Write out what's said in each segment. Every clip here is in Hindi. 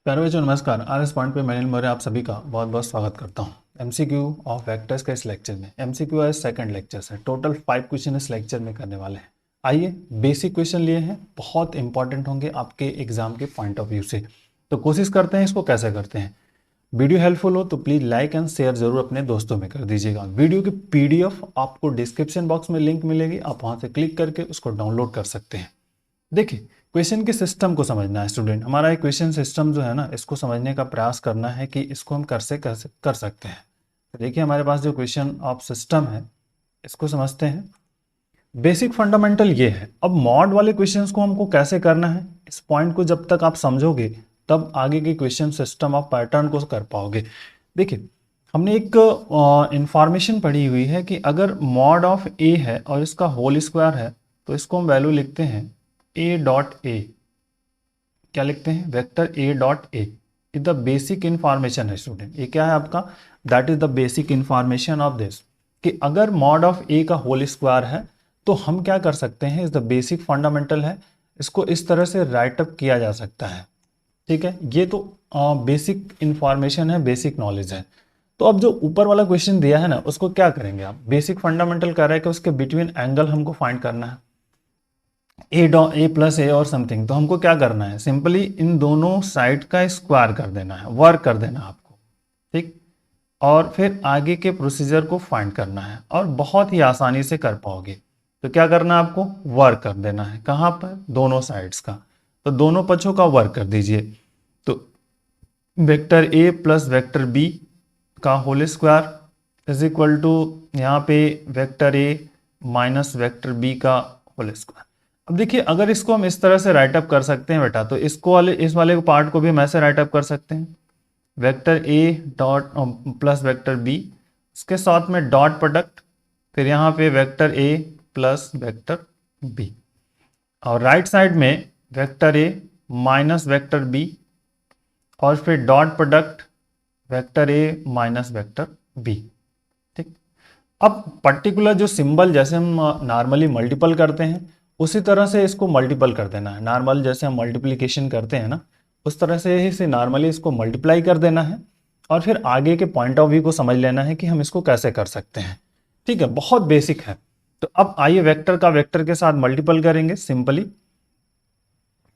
प्यारे बच्चों नमस्कार। आर एस पॉइंट पे मैं अनिल मौर्य आप सभी का बहुत बहुत स्वागत करता हूँ। एमसीक्यू ऑफ वेक्टर्स के इस लेक्चर में एमसीक्यू आज सेकंड लेक्चर है। टोटल 5 क्वेश्चन इस लेक्चर में करने वाले हैं। आइए, बेसिक क्वेश्चन लिए हैं, बहुत इंपॉर्टेंट होंगे आपके एग्जाम के पॉइंट ऑफ व्यू से। तो कोशिश करते हैं इसको कैसे करते हैं। वीडियो हेल्पफुल हो तो प्लीज लाइक एंड शेयर जरूर अपने दोस्तों में कर दीजिएगा। वीडियो की पीडीएफ आपको डिस्क्रिप्शन बॉक्स में लिंक मिलेगी, आप वहां से क्लिक करके उसको डाउनलोड कर सकते हैं। देखिए, क्वेश्चन के सिस्टम को समझना है स्टूडेंट। हमारा एक क्वेश्चन सिस्टम जो है ना, इसको समझने का प्रयास करना है कि इसको हम कैसे कर सकते हैं। तो देखिए, हमारे पास जो क्वेश्चन ऑफ सिस्टम है इसको समझते हैं। बेसिक फंडामेंटल ये है। अब मॉड वाले क्वेश्चंस को हमको कैसे करना है, इस पॉइंट को जब तक आप समझोगे तब आगे के क्वेश्चन सिस्टम ऑफ पैटर्न को कर पाओगे। देखिए, हमने एक इंफॉर्मेशन पढ़ी हुई है कि अगर मॉड ऑफ ए है और इसका होल स्क्वायर है तो इसको हम वैल्यू लिखते हैं ए डॉट ए। क्या लिखते हैं? Vector A dot A is the basic information है स्टूडेंट। ये क्या है आपका? That is the basic information of this, कि अगर मॉड ऑफ ए का होल स्क्वायर है तो हम क्या कर सकते हैं, इज द बेसिक फंडामेंटल है, इसको इस तरह से राइट अप किया जा सकता है। ठीक है, ये तो बेसिक इंफॉर्मेशन है, बेसिक नॉलेज है। तो अब जो ऊपर वाला क्वेश्चन दिया है ना, उसको क्या करेंगे आप? बेसिक फंडामेंटल कह रहा है कि उसके बिटवीन एंगल हमको फाइंड करना है, ए प्लस ए और समथिंग। तो हमको क्या करना है, सिंपली इन दोनों साइड का स्क्वायर कर देना है, वर्क कर देना है आपको। ठीक, और फिर आगे के प्रोसीजर को फाइंड करना है और बहुत ही आसानी से कर पाओगे। तो क्या करना है आपको? वर्क कर देना है। कहाँ पर? दोनों साइड्स का। तो दोनों पक्षों का वर्क कर दीजिए। तो vector A plus vector B का whole square is equal to यहाँ पे vector A minus vector B का होल स्क्वायर। अब देखिए, अगर इसको हम इस तरह से राइटअप कर सकते हैं बेटा, तो इस वाले पार्ट को भी हम ऐसे राइटअप कर सकते हैं। Vector A dot plus vector B, इसके साथ में डॉट प्रोडक्ट, फिर यहाँ पे vector A plus vector B, और राइट साइड में vector A minus vector B, और फिर dot product vector A minus vector B. ठीक, अब पर्टिकुलर जो सिंबल जैसे हम नॉर्मली मल्टीपल करते हैं उसी तरह से इसको मल्टीपल कर देना है। नॉर्मल जैसे हम मल्टीप्लिकेशन करते हैं ना, उस तरह से ही से नॉर्मली इसको मल्टीप्लाई कर देना है और फिर आगे के पॉइंट ऑफ व्यू को समझ लेना है कि हम इसको कैसे कर सकते हैं। ठीक है, बहुत बेसिक है। तो अब आइए वेक्टर का वेक्टर के साथ मल्टीपल करेंगे सिंपली।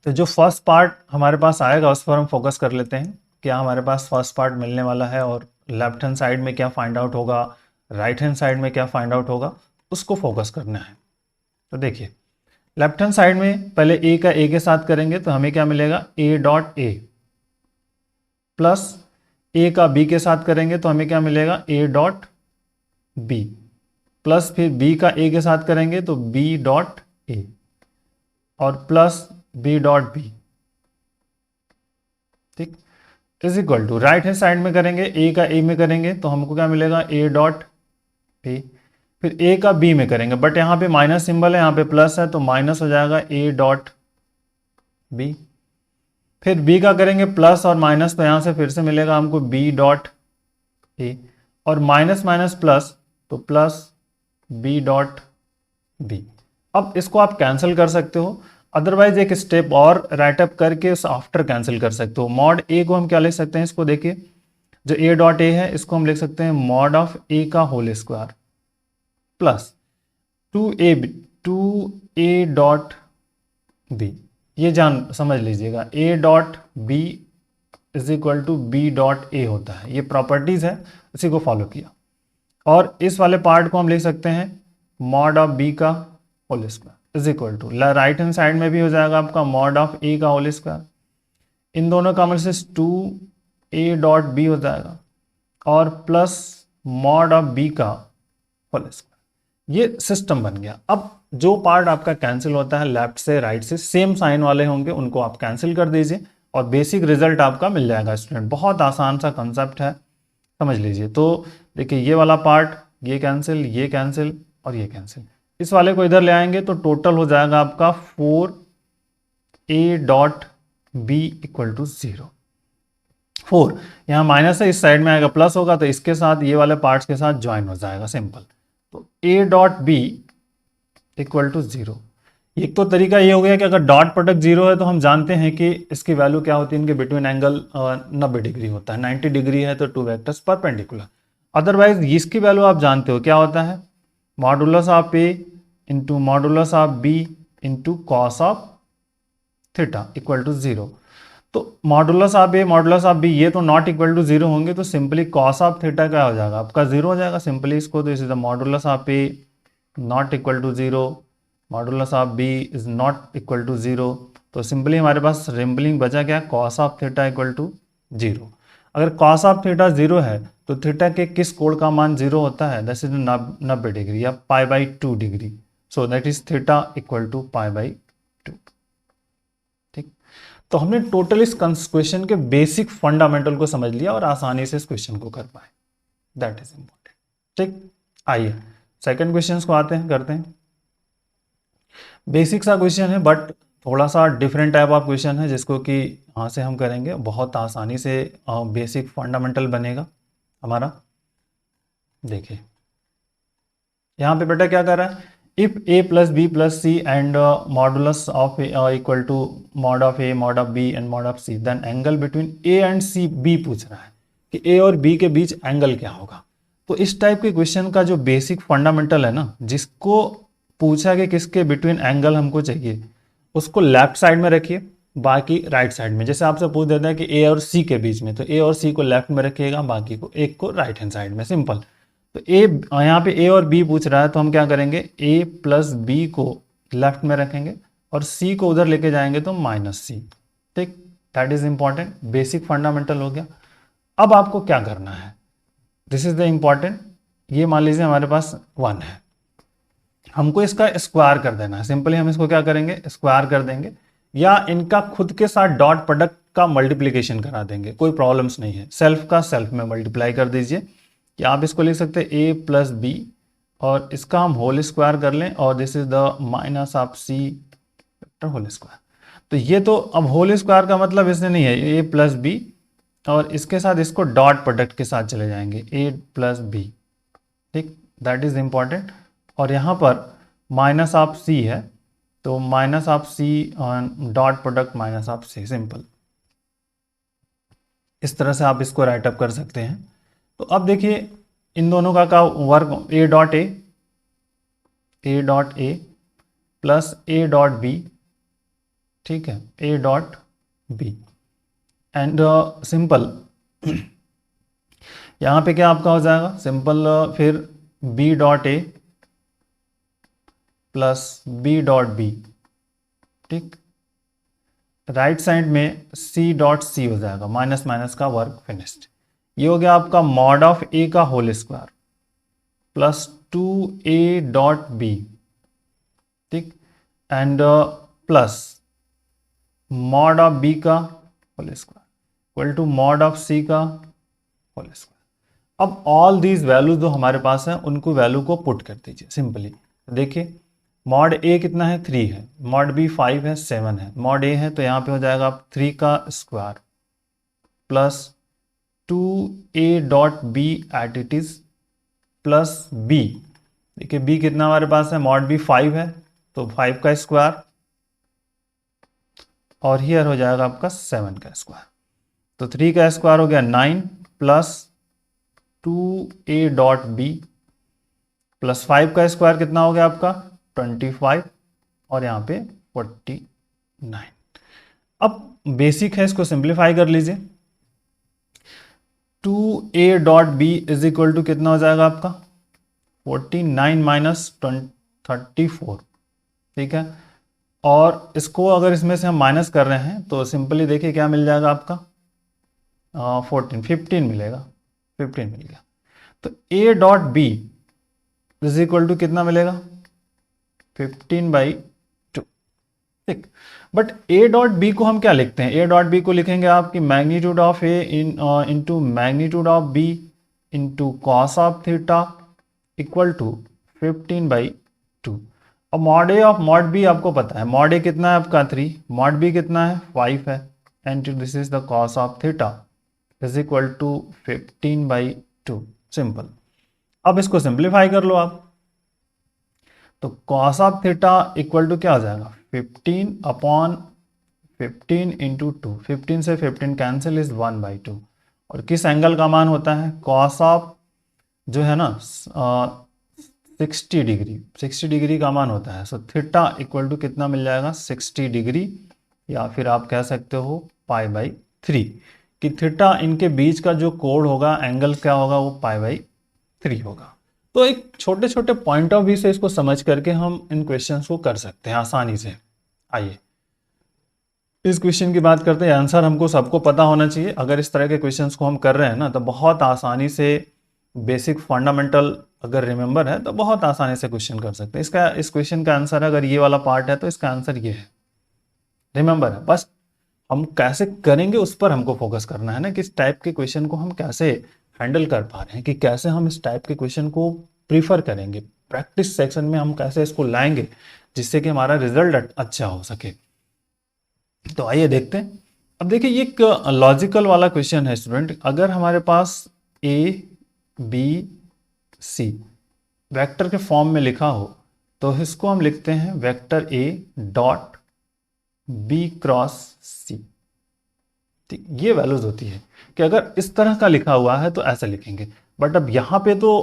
तो जो फर्स्ट पार्ट हमारे पास आएगा उस पर हम फोकस कर लेते हैं। क्या हमारे पास फर्स्ट पार्ट मिलने वाला है और लेफ्ट हैंड साइड में क्या फाइंड आउट होगा, राइट हैंड साइड में क्या फाइंड आउट होगा, उसको फोकस करना है। तो देखिए, लेफ्ट हैंड साइड में पहले ए का ए के साथ करेंगे तो हमें क्या मिलेगा? ए डॉट ए, प्लस ए का बी के साथ करेंगे तो हमें क्या मिलेगा? ए डॉट बी, प्लस फिर बी का ए के साथ करेंगे तो बी डॉट ए, और प्लस बी डॉट बी। ठीक, is equal to right hand side में करेंगे, ए का ए में करेंगे तो हमको क्या मिलेगा? ए डॉट ए, फिर ए का बी में करेंगे, बट यहाँ पे माइनस सिंबल है, यहाँ पे प्लस है तो माइनस हो जाएगा ए डॉट बी। फिर बी का करेंगे प्लस और माइनस, तो यहाँ से फिर से मिलेगा हमको बी डॉट ए, और माइनस माइनस प्लस तो प्लस बी डॉट बी। अब इसको आप कैंसिल कर सकते हो, अदरवाइज एक स्टेप और राइटअप करके आफ्टर कैंसिल कर सकते हो। मॉड ए को हम क्या लिख सकते हैं? इसको देखिए, जो ए डॉट ए है इसको हम लिख सकते हैं मॉड ऑफ ए का whole square plus two A dot B. ये समझ लीजिएगा, A dot B is equal to B dot A होता है। ये प्रॉपर्टीज है, उसी को फॉलो किया। और इस वाले पार्ट को हम लिख सकते हैं मॉड ऑफ बी का whole square is equal to, right hand side में भी हो जाएगा आपका मॉड ऑफ ए का होल स्क्वायर, इन दोनों का मतलब से टू ए डॉट बी हो जाएगा, और प्लस मॉड ऑफ बी का होल स्क्वायर। ये सिस्टम बन गया। अब जो पार्ट आपका कैंसिल होता है लेफ्ट से राइट से, सेम साइन वाले होंगे, उनको आप कैंसिल कर दीजिए और बेसिक रिजल्ट आपका मिल जाएगा स्टूडेंट। बहुत आसान सा कंसेप्ट है, समझ लीजिए। तो देखिए, ये वाला पार्ट, ये कैंसिल, ये कैंसिल और ये कैंसिल, इस वाले को इधर ले आएंगे तो टोटल हो जाएगा आपका 4 A dot B equal to 0। 4 यहाँ माइनस है, इस साइड में आएगा प्लस होगा, तो इसके साथ ये वाले पार्ट्स के साथ ज्वाइन हो जाएगा, सिंपल। तो A dot B equal to 0। एक तो तरीका ये हो गया कि अगर डॉट प्रोडक्ट जीरो है तो हम जानते हैं कि इसकी वैल्यू क्या होती है, इनके बिटवीन एंगल 90 डिग्री होता है, 90 डिग्री है तो टू वेक्टर्स परपेंडिकुलर। अदरवाइज इसकी वैल्यू आप जानते हो क्या होता है, modulus of A into modulus of B into cos of theta equal to zero. तो modulus of A modulus of B ये तो नॉट इक्वल टू जीरो होंगे, तो सिंपली कॉस ऑफ थीटा क्या हो जाएगा आपका, जीरो हो जाएगा सिंपली इसको। तो इस is the modulus of A not equal to zero, modulus of B is not equal to zero. तो सिंपली हमारे पास रिम्बलिंग बचा क्या, cos of theta equal to zero. अगर कॉस ऑफ थीटा जीरो है तो थीटा के किस कोण का मान जीरो होता है, दैट इज 90 डिग्री या pi by 2 degree. So that is theta equal to pi by 2। ठीक, तो हमने टोटल इस क्वेश्चन के बेसिक फंडामेंटल को समझ लिया और आसानी से इस क्वेश्चन को कर पाए, दैट इज इंपॉर्टेंट। ठीक, आइए सेकंड क्वेश्चन को आते हैं, करते हैं। बेसिक सा क्वेश्चन है बट थोड़ा सा डिफरेंट टाइप ऑफ क्वेश्चन है, जिसको कि यहाँ से हम करेंगे बहुत आसानी से बेसिक फंडामेंटल बनेगा हमारा। देखिए यहाँ पे बेटा क्या कर रहा है, if A plus B plus C and modulus of equal to mod of A mod of B and mod of C, then angle between A and C B पूछ रहा है कि ए और बी के बीच एंगल क्या होगा। तो इस टाइप के क्वेश्चन का जो बेसिक फंडामेंटल है ना, जिसको पूछा कि किसके बिटवीन एंगल हमको चाहिए, उसको लेफ्ट साइड में रखिए, बाकी राइट साइड में। जैसे आपसे पूछ देता है कि ए और सी के बीच में, तो ए और सी को लेफ्ट में रखिएगा, बाकी को एक को राइट हैंड साइड में, सिंपल। तो ए यहाँ पे ए और बी पूछ रहा है, तो हम क्या करेंगे, ए प्लस बी को लेफ्ट में रखेंगे और सी को उधर लेके जाएंगे तो माइनस सी। ठीक, that is important, basic fundamental हो गया। अब आपको क्या करना है, दिस इज द इंपॉर्टेंट। ये मान लीजिए हमारे पास 1 है, हमको इसका स्क्वायर कर देना है। सिंपली हम इसको क्या करेंगे, स्क्वायर कर देंगे, या इनका खुद के साथ डॉट प्रोडक्ट का मल्टीप्लीकेशन करा देंगे, कोई प्रॉब्लम्स नहीं है। सेल्फ का सेल्फ में मल्टीप्लाई कर दीजिए, कि आप इसको लिख सकते हैं ए प्लस बी और इसका हम होल स्क्वायर कर लें, और this is the minus of C vector whole square. तो ये तो अब होल स्क्वायर का मतलब इसने नहीं है, ए प्लस बी और इसके साथ इसको डॉट प्रोडक्ट के साथ चले जाएंगे, ए प्लस बी। ठीक, दैट इज इंपॉर्टेंट। और यहाँ पर माइनस ऑफ सी है, तो minus of C dot product minus of C, simple. इस तरह से आप इसको राइट अप कर सकते हैं। तो अब देखिए इन दोनों का work, A dot A plus A dot B, ठीक है, A dot B and simple. यहाँ पे क्या आपका हो जाएगा, सिंपल फिर B dot A plus B dot B. ठीक, राइट साइड में सी डॉट सी हो जाएगा, माइनस माइनस का वर्क फिनिश्ड। ये हो गया आपका मॉड ऑफ ए का whole square plus 2a dot B. ठीक, and plus mod of B का whole square equal to mod of C का होल स्क्वायर। अब ऑल दीज वैल्यूज जो हमारे पास है उनको वैल्यू को पुट कर दीजिए सिंपली। देखिए मॉड ए कितना है, 3 है, मॉड बी 5 है, 7 है, मॉड ए है तो यहाँ पे हो जाएगा आप 3 का square plus 2a dot B at it is plus B. देखिए बी कितना हमारे पास है, मॉड बी 5 है तो 5 का स्क्वायर और हियर हो जाएगा आपका 7 का स्क्वायर। तो 3 का स्क्वायर हो गया 9 plus 2a dot B plus 5 का स्क्वायर कितना हो गया आपका 25 और यहाँ पे 49। अब बेसिक है, इसको सिंप्लीफाई कर लीजिए। 2a dot B is equal to कितना हो जाएगा आपका 49 माइनस 34। ठीक है, और इसको अगर इसमें से हम माइनस कर रहे हैं तो सिंपली देखिए क्या मिल जाएगा आपका 15 मिलेगा, 15 मिल गया। तो a dot B is equal to कितना मिलेगा 15/2। ठीक, बट a डॉट बी को हम क्या लिखते हैं, a डॉट बी को लिखेंगे आपकी magnitude of a into magnitude of b into cos of theta equal to 15/2। अब mod A of mod B आपको पता है, मॉड ए कितना है आपका 3, मॉड बी कितना है 5 है, and this is the cos of theta is equal to 15/2, simple. अब इसको सिंप्लीफाई कर लो आप, तो cos of theta equal to क्या हो जाएगा 15/15 इंटू 2, 15 से 15 कैंसिल इज 1/2। और किस एंगल का मान होता है कॉस ऑफ जो है ना 60 डिग्री का मान होता है। सो थीटा इक्वल टू कितना मिल जाएगा 60 डिग्री, या फिर आप कह सकते हो π/3 कि थीटा इनके बीच का जो कोण होगा एंगल क्या होगा वो π/3 होगा। तो एक छोटे छोटे पॉइंट ऑफ व्यू से इसको समझ करके हम इन क्वेश्चंस को कर सकते हैं आसानी से। आइए इस क्वेश्चन की बात करते हैं। आंसर हमको सबको पता होना चाहिए। अगर इस तरह के क्वेश्चंस को हम कर रहे हैं ना तो बहुत आसानी से बेसिक फंडामेंटल अगर रिमेंबर है तो बहुत आसानी से क्वेश्चन कर सकते हैं। इस क्वेश्चन का आंसर अगर ये वाला पार्ट है तो इसका आंसर ये है, रिमेंबर है। बस हम कैसे करेंगे उस पर हमको फोकस करना है ना, कि इस टाइप के क्वेश्चन को हम कैसे हैंडल कर पा रहे हैं, कि कैसे हम इस टाइप के क्वेश्चन को प्रीफर करेंगे, प्रैक्टिस सेक्शन में हम कैसे इसको लाएंगे जिससे कि हमारा रिजल्ट अच्छा हो सके। तो आइए देखते हैं। अब देखिए ये एक लॉजिकल वाला क्वेश्चन है स्टूडेंट। अगर हमारे पास ए बी सी वेक्टर के फॉर्म में लिखा हो तो इसको हम लिखते हैं vector A dot B cross C. ठीक, ये वैल्यूज होती है कि अगर इस तरह का लिखा हुआ है तो ऐसे लिखेंगे। बट अब यहां पे तो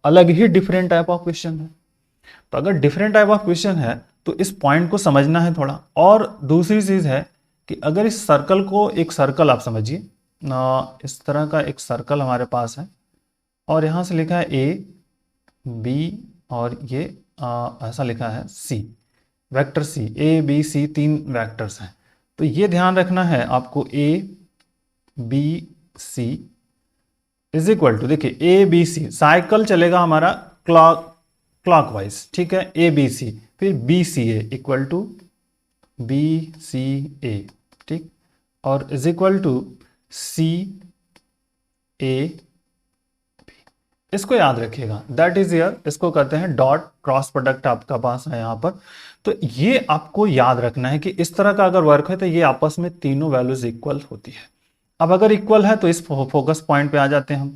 अलग ही डिफरेंट टाइप ऑफ क्वेश्चन है। तो अगर डिफरेंट टाइप ऑफ क्वेश्चन है तो इस पॉइंट को समझना है थोड़ा। और दूसरी चीज है कि अगर इस सर्कल को, एक सर्कल आप समझिए, इस तरह का एक सर्कल हमारे पास है और यहां से लिखा है ए बी और ये ऐसा लिखा है C, vector C, A B C 3 vectors हैं। तो ये ध्यान रखना है आपको, A B C is equal to, देखिए ए बी सी साइकिल चलेगा हमारा क्लॉकवाइज, ठीक है, ए बी सी, फिर B C A equal to B C A, ठीक, और is equal to C A, इसको याद रखिएगा, दैट इज ईयर, इसको कहते हैं डॉट क्रॉस प्रोडक्ट आपका पास है यहां पर। तो ये आपको याद रखना है कि इस तरह का अगर वर्क है तो ये आपस में तीनों वैल्यूज इक्वल होती है। अब अगर इक्वल है तो इस फोकस पॉइंट पे आ जाते हैं हम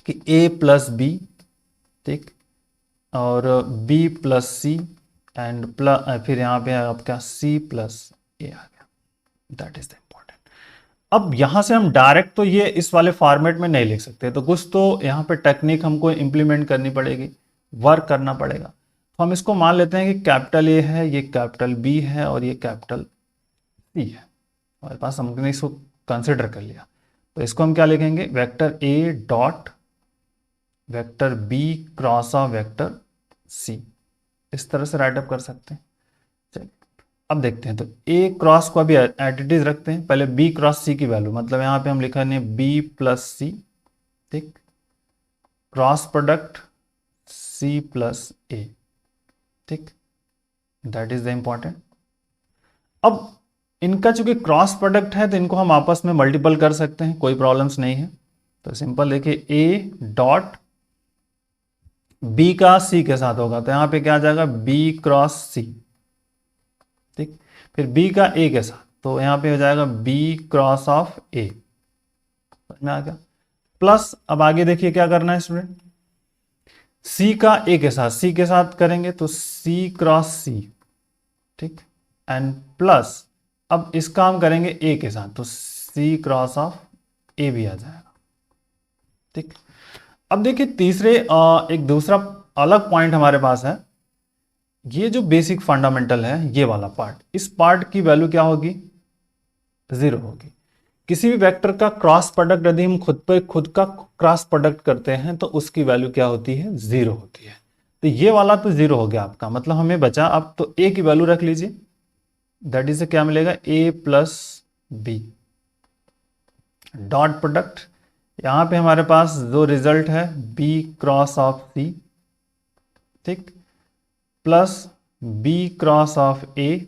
कि a प्लस बी, ठीक, और b प्लस सी एंड फिर यहां पे आपका c प्लस ए आ गया, दैट इज द इंपॉर्टेंट। अब यहां से हम डायरेक्ट तो ये इस वाले फॉर्मेट में नहीं लिख सकते, तो कुछ तो यहां पे टेक्निक हमको इंप्लीमेंट करनी पड़ेगी, वर्क करना पड़ेगा। तो हम इसको मान लेते हैं कि कैपिटल ए है, ये कैपिटल बी है और ये कैपिटल सी है हमारे पास, हमने इसको कंसिडर कर लिया। तो इसको हम क्या लिखेंगे, vector A dot vector B cross of vector C, इस तरह से राइट अप कर सकते हैं। चलिए अब देखते हैं। तो ए क्रॉस को अभी एट इट इज रखते हैं, पहले बी क्रॉस सी की वैल्यू, मतलब यहां पे हम लिखा है बी प्लस सी, ठीक, क्रॉस प्रोडक्ट सी प्लस ए, ठीक, दैट इज द इंपॉर्टेंट। अब इनका चूंकि क्रॉस प्रोडक्ट है तो इनको हम आपस में मल्टीपल कर सकते हैं, कोई प्रॉब्लम्स नहीं है। तो सिंपल देखिए ए डॉट बी का सी के साथ होगा तो यहां पे क्या आ जाएगा बी क्रॉस सी, ठीक, फिर बी का ए के साथ तो यहां पे हो जाएगा बी क्रॉस ऑफ ए, समझ में आ गया। प्लस अब आगे देखिए क्या करना है स्टूडेंट, सी का ए के साथ, सी के साथ करेंगे तो सी क्रॉस सी, ठीक, एंड प्लस अब इसका हम करेंगे ए के साथ तो सी क्रॉस ऑफ ए भी आ जाएगा, ठीक। अब देखिए तीसरे एक दूसरा अलग पॉइंट हमारे पास है, ये जो बेसिक फंडामेंटल है ये वाला पार्ट, इस पार्ट की वैल्यू क्या होगी, 0 होगी। किसी भी वेक्टर का क्रॉस प्रोडक्ट यदि हम खुद का क्रॉस प्रोडक्ट करते हैं तो उसकी वैल्यू क्या होती है, 0 होती है। तो ये वाला तो 0 हो गया आपका, मतलब हमें बचा अब तो a की वैल्यू रख लीजिए, दैट इज क्या मिलेगा a plus B dot product, यहां पे हमारे पास जो रिजल्ट है b क्रॉस ऑफ c, ठीक, plus b cross of a,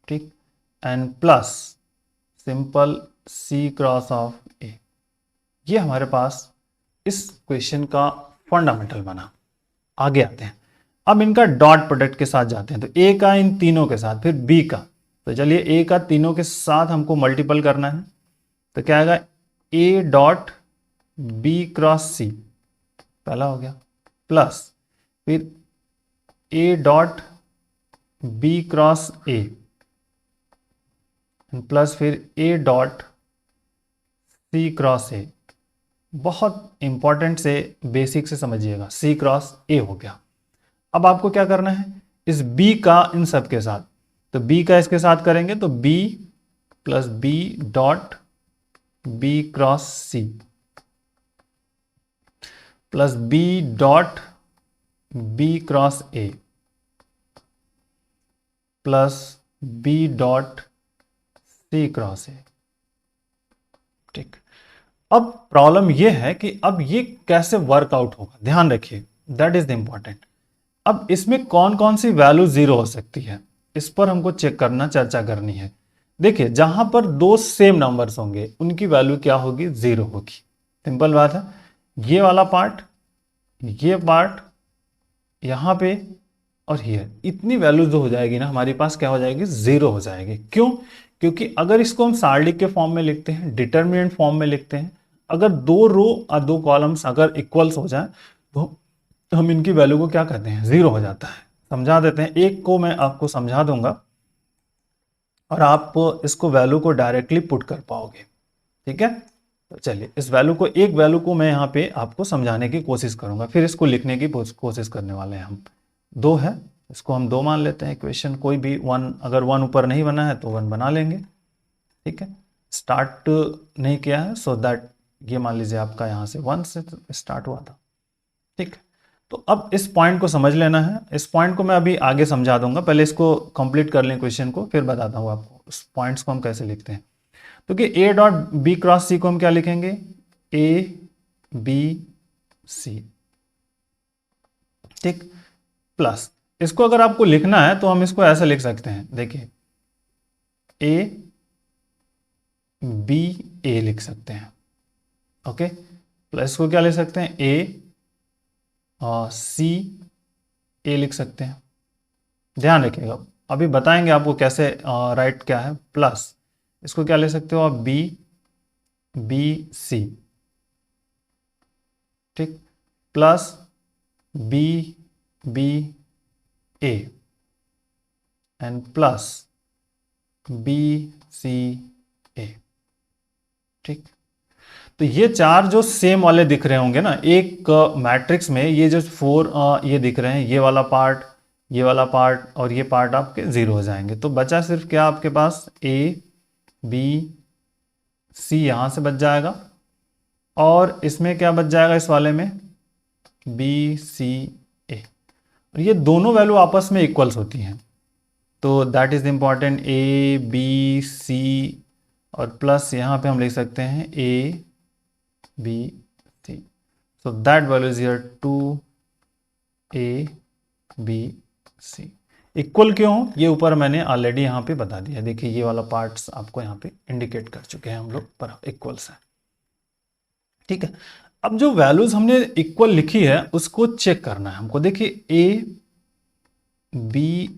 ठीक, and plus simple c cross of a। ये हमारे पास इस क्वेश्चन का फंडामेंटल बना। आगे आते हैं, अब इनका डॉट प्रोडक्ट के साथ जाते हैं। तो a का इन तीनों के साथ, फिर b का, तो चलिए a का तीनों के साथ हमको मल्टीपल करना है तो क्या आएगा a dot b cross c, पहला हो गया, प्लस फिर A dot B cross A plus फिर ए डॉट सी क्रॉस ए। बहुत इंपॉर्टेंट से बेसिक से समझिएगा, सी क्रॉस ए हो गया। अब आपको क्या करना है, इस बी का इन सब के साथ, तो बी का इसके साथ करेंगे तो B plus B dot B cross C plus B dot B cross A plus B dot C cross A. ठीक, अब प्रॉब्लम यह है कि अब ये कैसे वर्कआउट होगा, ध्यान रखिए, दैट इज द इंपॉर्टेंट। अब इसमें कौन कौन सी वैल्यू जीरो हो सकती है, इस पर हमको चेक करना, चर्चा करनी है। देखिए, जहां पर दो सेम नंबर्स होंगे उनकी वैल्यू क्या होगी, जीरो होगी। सिंपल बात है। ये वाला पार्ट, ये पार्ट, यहां पे और हियर, इतनी वैल्यू जो हो जाएगी ना हमारे पास, क्या हो जाएगी, जीरो हो जाएगी। क्यों? क्योंकि अगर इसको हम सारणी के फॉर्म में लिखते हैं, डिटर्मिनेंट फॉर्म में लिखते हैं, अगर दो रो और दो कॉलम्स अगर इक्वल्स हो जाए तो हम इनकी वैल्यू को क्या कहते हैं, जीरो हो जाता है। समझा देते हैं, एक को मैं आपको समझा दूंगा और आप इसको वैल्यू को डायरेक्टली पुट कर पाओगे। ठीक है, तो चलिए इस वैल्यू को, एक वैल्यू को मैं यहाँ पे आपको समझाने की कोशिश करूंगा, फिर इसको लिखने की कोशिश करने वाले हैं हम। दो है, इसको हम दो मान लेते हैं इक्वेशन, कोई भी वन, अगर वन ऊपर नहीं बना है तो वन बना लेंगे। ठीक है, स्टार्ट नहीं किया है, सो दैट ये मान लीजिए आपका यहाँ से वन से स्टार्ट हुआ था। ठीक है, तो अब इस पॉइंट को समझ लेना है। इस पॉइंट को मैं अभी आगे समझा दूंगा, पहले इसको कंप्लीट कर लें क्वेश्चन को, फिर बताता हूँ आपको उस पॉइंट्स को हम कैसे लिखते हैं। तो कि ए डॉट बी क्रॉस सी को हम क्या लिखेंगे, ए बी सी। ठीक, प्लस इसको अगर आपको लिखना है तो हम इसको ऐसे लिख सकते हैं, देखिए ए बी ए लिख सकते हैं। ओके, प्लस इसको क्या लिख सकते हैं, ए सी ए लिख सकते हैं। ध्यान रखिएगा, अभी बताएंगे आपको कैसे राइट क्या है। प्लस इसको क्या ले सकते हो आप, बी बी सी। ठीक, plus B B A and plus B C A. ठीक, तो ये चार जो सेम वाले दिख रहे होंगे ना एक मैट्रिक्स में, ये जो फोर ये दिख रहे हैं, ये वाला पार्ट, ये वाला पार्ट और ये पार्ट आपके जीरो हो जाएंगे। तो बचा सिर्फ क्या आपके पास, ए बी सी यहां से बच जाएगा, और इसमें क्या बच जाएगा, इस वाले में बी सी ए। और ये दोनों वैल्यू आपस में इक्वल्स होती हैं, तो that is important, A B C और प्लस यहाँ पे हम लिख सकते हैं A B C. So that value is here 2 A B C. Equal क्यों, ये ऊपर मैंने ऑलरेडी यहाँ पे बता दिया। देखिए ये वाला पार्ट्स आपको यहाँ पे इंडिकेट कर चुके हैं हम लोग, पर इक्वल्स है। ठीक है, अब जो वैल्यूज हमने इक्वल लिखी है उसको चेक करना है हमको। देखिए ए बी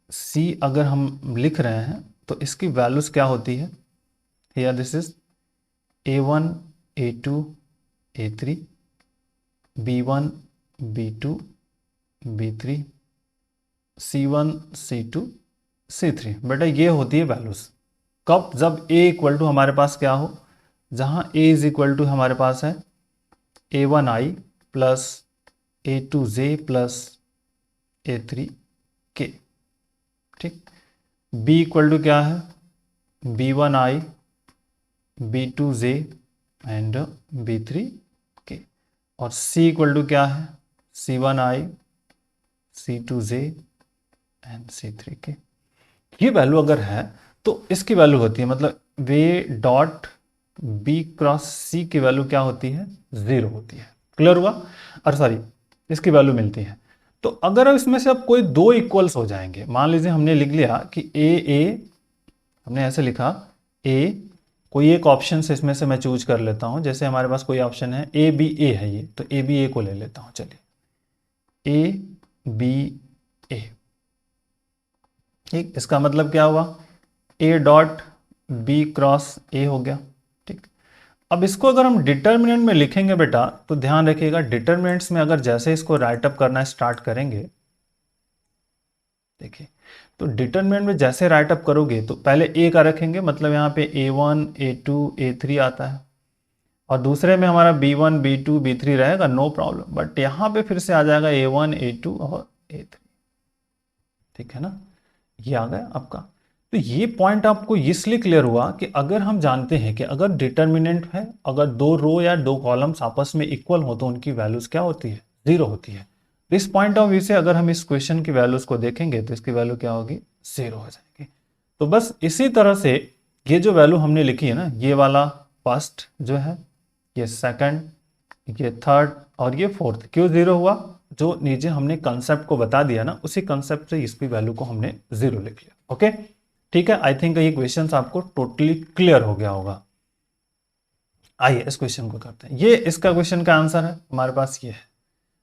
सी अगर हम लिख रहे हैं तो इसकी वैल्यूज क्या होती है, here this is A1 A2 A3 B1 B2 B3 C1 C2 C3। बेटा ये होती है वैल्यूज कब, जब A इक्वल टू हमारे पास क्या हो, जहां A इज इक्वल टू हमारे पास है A1i plus A2j plus A3k। ठीक, B इक्वल टू क्या है, B1i B2j एंड B3k, और C इक्वल टू क्या है, C1i C2j एंड C3k। ये वैल्यू अगर है तो इसकी वैल्यू होती है, मतलब वे डॉट बी क्रॉस सी की वैल्यू क्या होती है, जीरो होती है। क्लियर हुआ, और सॉरी इसकी वैल्यू मिलती है। तो अगर इसमें से अब कोई दो इक्वल्स हो जाएंगे, मान लीजिए हमने लिख लिया कि ए हमने ऐसे लिखा, ए कोई एक ऑप्शन से इसमें से मैं चूज कर लेता हूं, जैसे हमारे पास कोई ऑप्शन है ए बी ए है, ये तो ए बी ए को ले लेता हूं। चलिए ए बी ए। ठीक, इसका मतलब क्या हुआ, A dot B cross A हो गया। ठीक, अब इसको अगर हम डिटर्मिनेंट में लिखेंगे बेटा, तो ध्यान रखिएगा डिटर्मिनेंट्स में अगर जैसे इसको राइट अप करना स्टार्ट करेंगे, देखिए तो डिटर्मिनेंट में जैसे राइट अप करोगे तो पहले ए का रखेंगे, मतलब यहाँ पे A1 A2 A3 आता है, और दूसरे में हमारा B1 B2 B3 रहेगा, नो प्रॉब्लम। बट यहाँ पे फिर से आ जाएगा A1 A2 और A3, ठीक है ना, ये आ गया आपका। तो ये पॉइंट आपको इसलिए क्लियर हुआ कि अगर हम जानते हैं कि अगर डिटर्मिनेंट है, अगर दो रो या दो कॉलम्स आपस में इक्वल हो तो उनकी वैल्यूज क्या होती है, जीरो होती है। तो इस पॉइंट ऑफ व्यू से अगर हम इस क्वेश्चन की वैल्यूज को देखेंगे तो इसकी वैल्यू क्या होगी, जीरो हो जाएगी। तो बस इसी तरह से ये जो वैल्यू हमने लिखी है ना, ये वाला फर्स्ट जो है, ये सेकंड, ये थर्ड और ये फोर्थ, क्यों जीरो हुआ, जो नीचे हमने कंसेप्ट को बता दिया ना, उसी कंसेप्ट से इसकी वैल्यू को हमने जीरो लिख लिया। ओके, ठीक है, आई थिंक ये क्वेश्चन आपको टोटली क्लियर हो गया होगा। आइए इस क्वेश्चन को करते हैं। ये इसका क्वेश्चन का आंसर है हमारे पास, ये है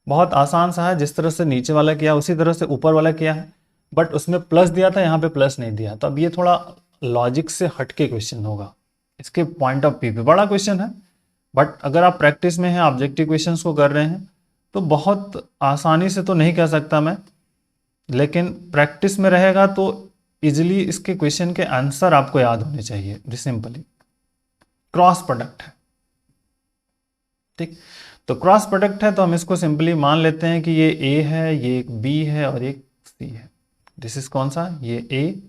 बहुत आसान सा है, जिस तरह से नीचे वाला किया उसी तरह से ऊपर वाला किया है, बट उसमें प्लस दिया था, यहाँ पे प्लस नहीं दिया। तो अब ये थोड़ा लॉजिक से हटके क्वेश्चन होगा, इसके पॉइंट ऑफ व्यू पे बड़ा क्वेश्चन है, बट अगर आप प्रैक्टिस में हैं, ऑब्जेक्टिव क्वेश्चंस को कर रहे हैं, तो बहुत आसानी से तो नहीं कह सकता मैं, लेकिन प्रैक्टिस में रहेगा तो इजिली इसके क्वेश्चन के आंसर आपको याद होने चाहिए। सिंपली क्रॉस प्रोडक्ट है, ठीक, तो क्रॉस प्रोडक्ट है तो हम इसको सिंपली मान लेते हैं कि ये ए है, ये एक बी है और एक सी है। दिस इज कौन सा, ये ए,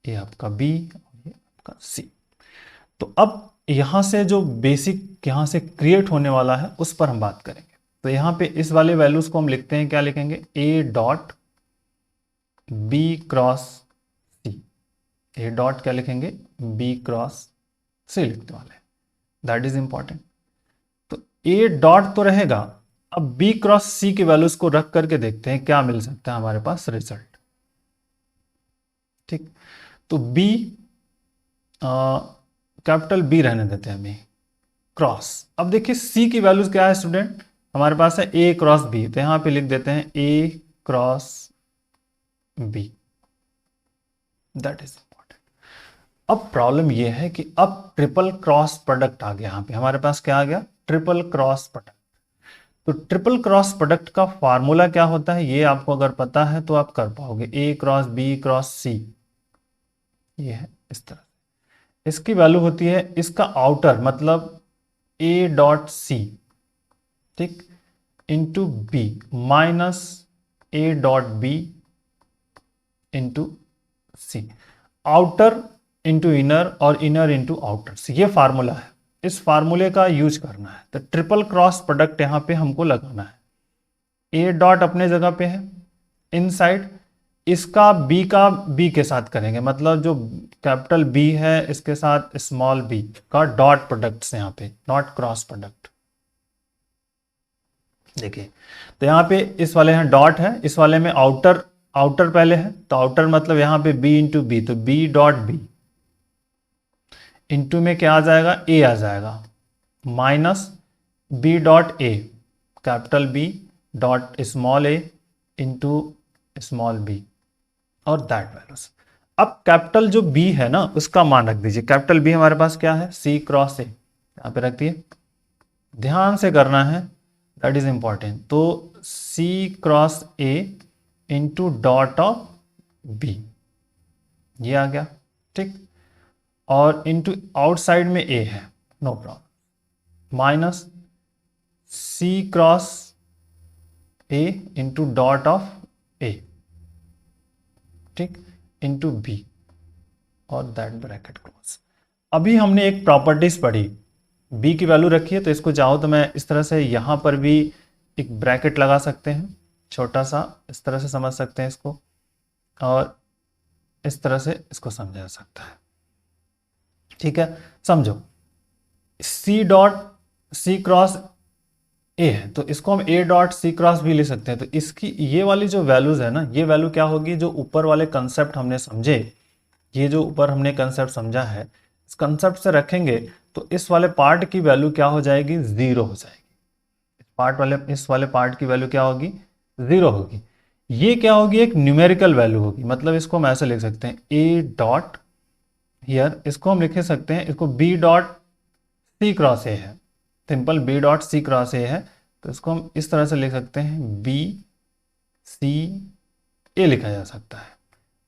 ये आपका बी और ये आपका सी। तो अब यहां से जो बेसिक यहां से क्रिएट होने वाला है उस पर हम बात करेंगे। तो यहां पे इस वाले वैल्यूज को हम लिखते हैं, क्या लिखेंगे, A dot B cross C. A dot क्या लिखेंगे, बी क्रॉस सी लिखने वाले, दैट इज इंपॉर्टेंट। तो ए डॉट तो रहेगा, अब बी क्रॉस सी की वैल्यूज को रख करके देखते हैं क्या मिल सकता है हमारे पास रिजल्ट। ठीक, तो बी कैपिटल बी रहने देते हैं अभी, क्रॉस। अब देखिए सी की वैल्यूज क्या है स्टूडेंट, हमारे पास है ए क्रॉस बी, तो यहां पे लिख देते हैं A cross B, that is important. अब प्रॉब्लम यह है कि अब ट्रिपल क्रॉस प्रोडक्ट आ गया, यहां पे हमारे पास क्या आ गया, ट्रिपल क्रॉस प्रोडक्ट। तो ट्रिपल क्रॉस प्रोडक्ट का फार्मूला क्या होता है, ये आपको अगर पता है तो आप कर पाओगे, ए क्रॉस बी क्रॉस सी, ये है इस तरह। इसकी वैल्यू होती है इसका आउटर, मतलब ए डॉट सी, ठीक, into B minus A dot B into C, outer into inner और इनर इंटू आउटर, ये फार्मूला है, इस फार्मूले का यूज करना है। तो ट्रिपल क्रॉस प्रोडक्ट यहां पे हमको लगाना है, ए डॉट अपने जगह पे है इनसाइड, इसका बी के साथ करेंगे, मतलब जो कैपिटल बी है इसके साथ स्मॉल बी का डॉट प्रोडक्ट यहां पे, नॉट क्रॉस प्रोडक्ट। देखिए तो यहां पे इस वाले हैं डॉट है, इस वाले में आउटर, आउटर पहले है, तो आउटर मतलब यहां पे बी इंटू बी, तो बी डॉट बी इंटू में क्या आ जाएगा, ए आ जाएगा, minus B dot A, capital B dot small A into small B और दैट वैल्यूज। अब कैपिटल जो बी है ना उसका मान रख दीजिए, कैपिटल बी हमारे पास क्या है, सी क्रॉस ए, यहां पे रख दिए, ध्यान से करना है, दैट इज इंपॉर्टेंट। तो C cross A into dot of B, ये आ गया, ठीक, और इंटू आउटसाइड में ए है, no problem, minus C cross A into dot of A, ठीक, इंटू बी और दैट ब्रैकेट क्लोज। अभी हमने एक प्रॉपर्टीज पढ़ी, बी की वैल्यू रखी है, तो इसको चाहो तो मैं इस तरह से यहां पर भी एक ब्रैकेट लगा सकते हैं, छोटा सा, इस तरह से समझ सकते हैं इसको, और इस तरह से इसको समझा जा सकता है, ठीक है। समझो सी डॉट सी क्रॉस ए है, तो इसको हम ए डॉट सी क्रॉस भी ले सकते हैं। तो इसकी ये वाली जो वैल्यूज है ना, ये वैल्यू क्या होगी, जो ऊपर वाले कंसेप्ट हमने समझे, ये जो ऊपर हमने कंसेप्ट समझा है, इस कंसेप्ट से रखेंगे तो इस वाले पार्ट की वैल्यू क्या हो जाएगी, जीरो हो जाएगी। इस वाले पार्ट की वैल्यू क्या होगी, जीरो होगी। ये क्या होगी, एक न्यूमेरिकल वैल्यू होगी, मतलब इसको हम ऐसे लिख सकते हैं, ए डॉट हियर, इसको हम लिख सकते हैं, इसको B dot C cross A है, simple B dot C cross A है, तो इसको हम इस तरह से लिख सकते हैं बी सी ए लिखा जा सकता है,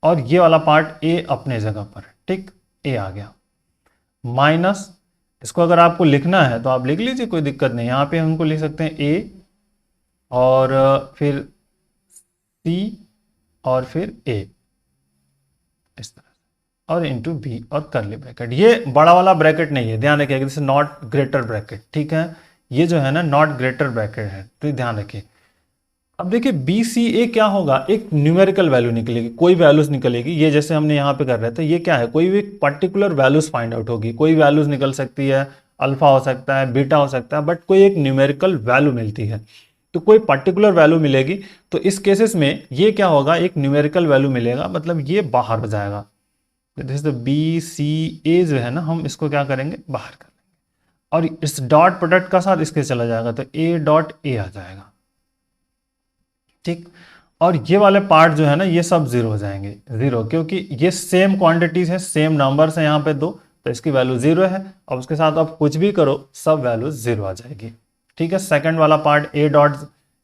और ये वाला पार्ट ए अपने जगह पर, ठीक, ए आ गया, माइनस, इसको अगर आपको लिखना है तो आप लिख लीजिए, कोई दिक्कत नहीं, यहाँ पे हमको लिख सकते हैं ए और फिर सी और फिर ए, इस तरह से, और इंटू बी और करली ब्रैकेट। ये बड़ा वाला ब्रैकेट नहीं है, ध्यान रखिएगा, दिस नॉट ग्रेटर ब्रैकेट, ठीक है, ये जो है ना नॉट ग्रेटर ब्रैकेट है, तो ध्यान रखिए। अब देखिए बी सी ए क्या होगा, एक न्यूमेरिकल वैल्यू निकलेगी, कोई वैल्यूज निकलेगी, ये जैसे हमने यहाँ पे कर रहे थे, ये क्या है, कोई भी पर्टिकुलर वैल्यूज फाइंड आउट होगी, कोई वैल्यूज निकल सकती है, अल्फा हो सकता है, बीटा हो सकता है, बट कोई एक न्यूमेरिकल वैल्यू मिलती है, तो कोई पर्टिकुलर वैल्यू मिलेगी, तो इस केसेस में ये क्या होगा, एक न्यूमेरिकल वैल्यू मिलेगा, मतलब ये बाहर हो जाएगा, दिस द बी सी ए जो है ना, हम इसको क्या करेंगे, बाहर कर लेंगे, और इस डॉट प्रोडक्ट का साथ इसके चला जाएगा, तो ए डॉट ए आ जाएगा, ठीक, और ये वाले पार्ट जो है ना, ये सब जीरो हो जाएंगे, जीरो, क्योंकि ये सेम क्वांटिटीज है, सेम नंबर्स है यहाँ पे दो, तो इसकी वैल्यू जीरो है, और उसके साथ आप कुछ भी करो सब वैल्यू जीरो आ जाएगी, ठीक है। सेकंड वाला पार्ट ए डॉट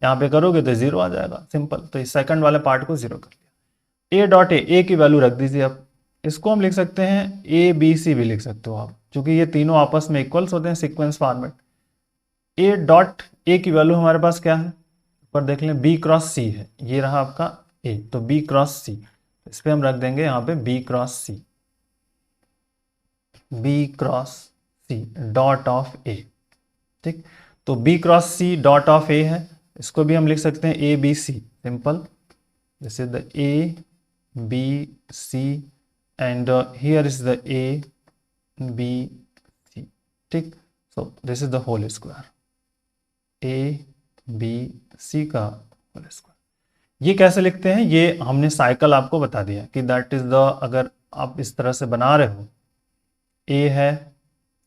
यहाँ पे करोगे तो जीरो आ जाएगा, सिंपल, तो इस सेकंड वाले पार्ट को जीरो कर लिया, ए डॉट ए की वैल्यू रख दीजिए आप, इसको हम लिख सकते हैं ए बी सी भी लिख सकते हो आप, क्योंकि ये तीनों आपस में इक्वल्स होते हैं सीक्वेंस फॉर्मेट। ए डॉट ए की वैल्यू हमारे पास क्या है, पर देख लें बी क्रॉस सी है, ये रहा आपका ए, तो बी क्रॉस सी, इस पे हम रख देंगे यहाँ पे B cross C, B cross C dot of A, ठीक, तो B cross C dot of A है, इसको भी हम लिख सकते हैं A B C, simple, this is the A B C and here is the A B C, ठीक, so this is the whole square, A B C का होल स्क्वायर। ये कैसे लिखते हैं, ये हमने साइकिल आपको बता दिया कि दैट इज द, अगर आप इस तरह से बना रहे हो, ए है,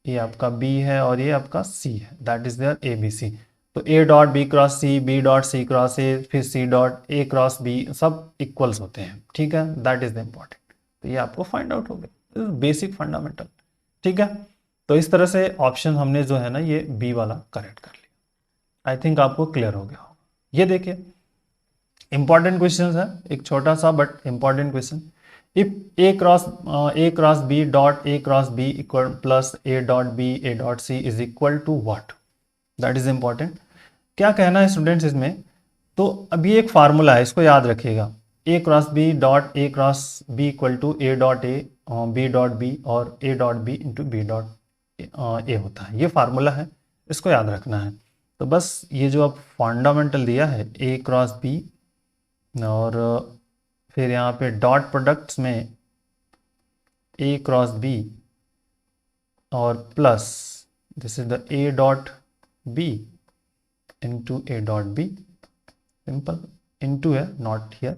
ये आपका बी है और ये आपका सी है, that is there A B C, तो A dot B cross C, B dot C cross A, फिर C dot A cross B, सब इक्वल्स होते हैं, ठीक है, दैट इज द इम्पॉर्टेंट, तो ये आपको फाइंड आउट हो गया, बेसिक फंडामेंटल, ठीक है। तो इस तरह से ऑप्शन हमने जो है ना ये बी वाला करेक्ट कर लिया, आई थिंक आपको क्लियर हो गया होगा। ये देखिए इंपॉर्टेंट क्वेश्चन है, एक छोटा सा but important question, if A cross B dot A cross B equal plus A dot B A dot C is equal to what, that is important. क्या कहना है स्टूडेंट्स इसमें, तो अभी एक फार्मूला है, इसको याद रखिएगा, A cross B dot A cross B equal to A dot A B dot B और A dot B into B dot A होता है, ये फार्मूला है, इसको याद रखना है। तो बस ये जो अब फंडामेंटल दिया है ए क्रॉस बी, और फिर यहाँ पे डॉट प्रोडक्ट्स में ए क्रॉस बी और plus this is the A dot B into A dot B, simple, into है नॉट हियर।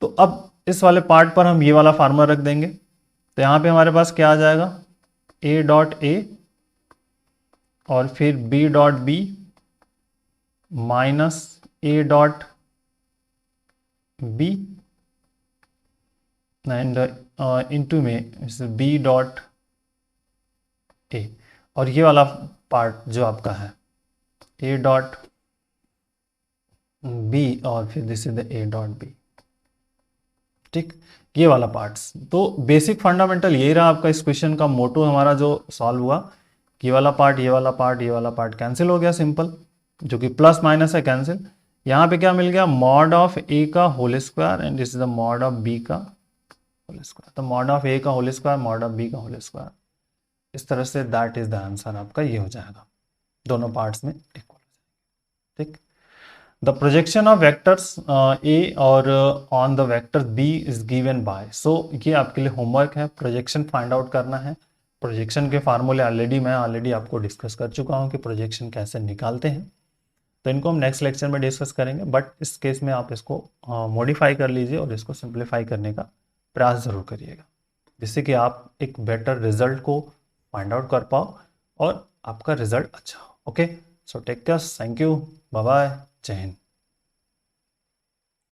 तो अब इस वाले पार्ट पर हम ये वाला फार्मूला रख देंगे, तो यहाँ पे हमारे पास क्या आ जाएगा, ए डॉट ए और फिर B dot B minus A dot B and into में बी डॉट ए, और ये वाला पार्ट जो आपका है ए डॉट बी और फिर this is the A dot B, ठीक, ये वाला पार्ट्स। तो बेसिक फंडामेंटल यही रहा आपका इस क्वेश्चन का मोटो हमारा जो सॉल्व हुआ, ये वाला पार्ट, ये वाला पार्ट, ये वाला पार्ट कैंसिल हो गया, सिंपल, जो कि प्लस माइनस है कैंसिल, यहाँ पे क्या मिल गया, मॉड ऑफ ए का whole square and this is the mod of B का होल स्क्वायर, तो मॉड ऑफ ए का whole square mod of B का होल स्क्वायर, इस तरह say that is the answer आपका ये हो जाएगा, दोनों पार्ट्स में इक्वल, ठीक। The projection of vectors A और on the vector B is given by, so ये आपके लिए होमवर्क है, प्रोजेक्शन फाइंड आउट करना है। प्रोजेक्शन के फार्मूले मैं ऑलरेडी आपको डिस्कस कर चुका हूँ कि प्रोजेक्शन कैसे निकालते हैं, तो इनको हम नेक्स्ट लेक्चर में डिस्कस करेंगे, बट इस केस में आप इसको मॉडिफाई कर लीजिए और इसको सिंप्लीफाई करने का प्रयास ज़रूर करिएगा, जिससे कि आप एक बेटर रिजल्ट को फाइंड आउट कर पाओ और आपका रिजल्ट अच्छा हो। Okay, so take care, thank you, bye bye, जय हिंद।